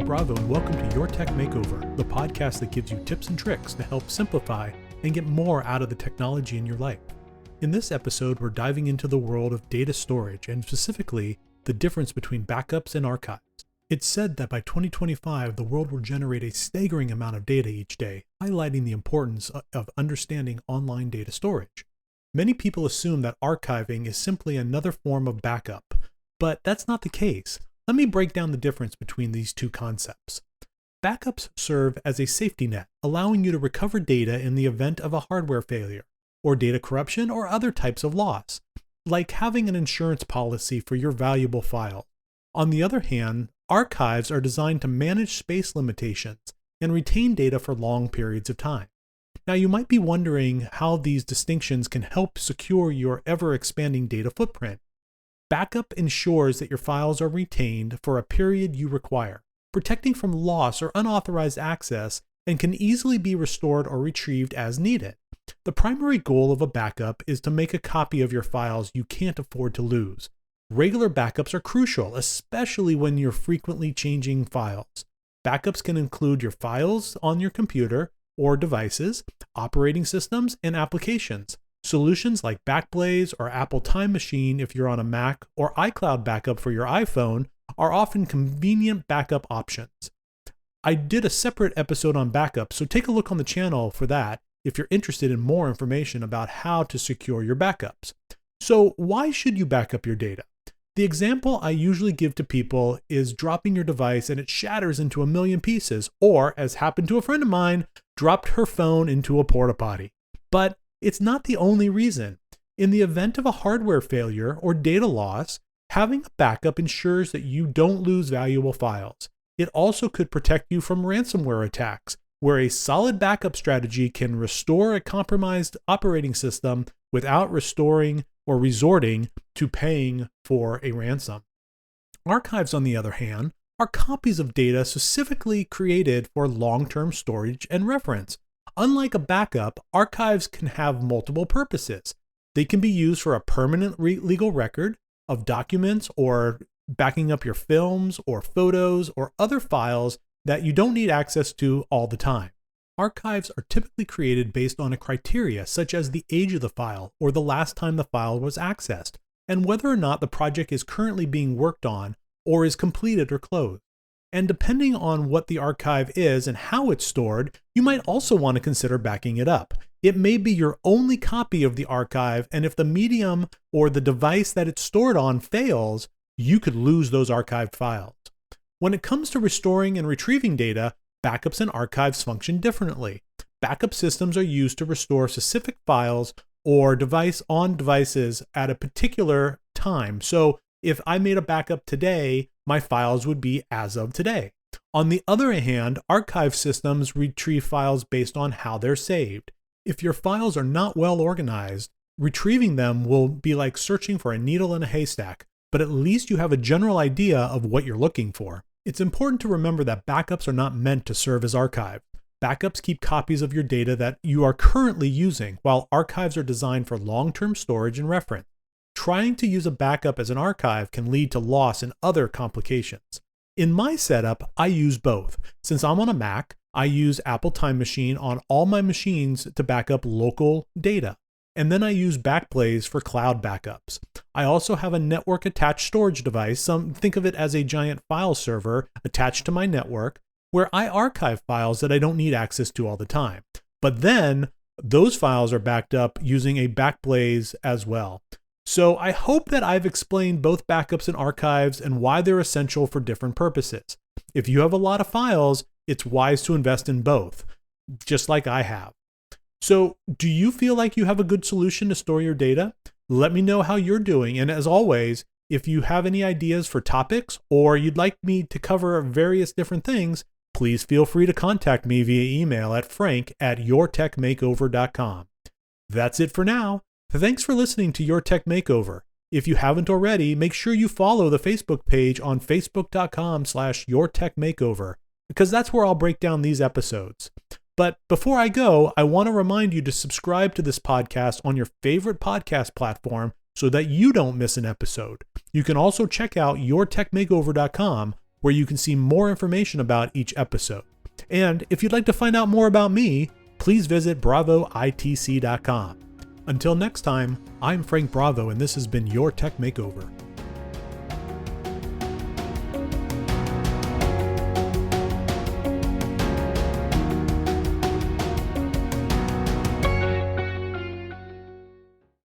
Frank Bravo, and welcome to Your Tech Makeover, the podcast that gives you tips and tricks to help simplify and get more out of the technology in your life. In this episode, we're diving into the world of data storage, and specifically, the difference between backups and archives. It's said that by 2025, the world will generate a staggering amount of data each day, highlighting the importance of understanding online data storage. Many people assume that archiving is simply another form of backup, but that's not the case. Let me break down the difference between these two concepts. Backups serve as a safety net, allowing you to recover data in the event of a hardware failure, or data corruption, or other types of loss, like having an insurance policy for your valuable file. On the other hand, archives are designed to manage space limitations and retain data for long periods of time. Now, you might be wondering how these distinctions can help secure your ever-expanding data footprint. Backup ensures that your files are retained for a period you require, protecting from loss or unauthorized access, and can easily be restored or retrieved as needed. The primary goal of a backup is to make a copy of your files you can't afford to lose. Regular backups are crucial, especially when you're frequently changing files. Backups can include your files on your computer or devices, operating systems, and applications. Solutions like Backblaze or Apple Time Machine if you're on a Mac, or iCloud backup for your iPhone are often convenient backup options. I did a separate episode on backups, so take a look on the channel for that if you're interested in more information about how to secure your backups. So why should you back up your data? The example I usually give to people is dropping your device and it shatters into a million pieces, or, as happened to a friend of mine, dropped her phone into a porta potty. But it's not the only reason. In the event of a hardware failure or data loss, having a backup ensures that you don't lose valuable files. It also could protect you from ransomware attacks, where a solid backup strategy can restore a compromised operating system without restoring or resorting to paying for a ransom. Archives, on the other hand, are copies of data specifically created for long-term storage and reference. Unlike a backup, archives can have multiple purposes. They can be used for a permanent legal record of documents, or backing up your films or photos or other files that you don't need access to all the time. Archives are typically created based on a criteria such as the age of the file or the last time the file was accessed, and whether or not the project is currently being worked on or is completed or closed. And depending on what the archive is and how it's stored, you might also want to consider backing it up. It may be your only copy of the archive, and if the medium or the device that it's stored on fails, you could lose those archived files. When it comes to restoring and retrieving data, backups and archives function differently. Backup systems are used to restore specific files or devices at a particular time. So if I made a backup today, my files would be as of today. On the other hand, archive systems retrieve files based on how they're saved. If your files are not well organized, retrieving them will be like searching for a needle in a haystack, but at least you have a general idea of what you're looking for. It's important to remember that backups are not meant to serve as archives. Backups keep copies of your data that you are currently using, while archives are designed for long-term storage and reference. Trying to use a backup as an archive can lead to loss and other complications. In my setup, I use both. Since I'm on a Mac, I use Apple Time Machine on all my machines to back up local data. And then I use Backblaze for cloud backups. I also have a network-attached storage device. Think of it as a giant file server attached to my network, where I archive files that I don't need access to all the time. But then those files are backed up using a Backblaze as well. So I hope that I've explained both backups and archives and why they're essential for different purposes. If you have a lot of files, it's wise to invest in both, just like I have. So do you feel like you have a good solution to store your data? Let me know how you're doing. And as always, if you have any ideas for topics or you'd like me to cover various different things, please feel free to contact me via email at frank@yourtechmakeover.com. That's it for now. Thanks for listening to Your Tech Makeover. If you haven't already, make sure you follow the Facebook page on facebook.com/yourtechmakeover, because that's where I'll break down these episodes. But before I go, I want to remind you to subscribe to this podcast on your favorite podcast platform so that you don't miss an episode. You can also check out yourtechmakeover.com, where you can see more information about each episode. And if you'd like to find out more about me, please visit bravoitc.com. Until next time, I'm Frank Bravo, and this has been your Tech Makeover.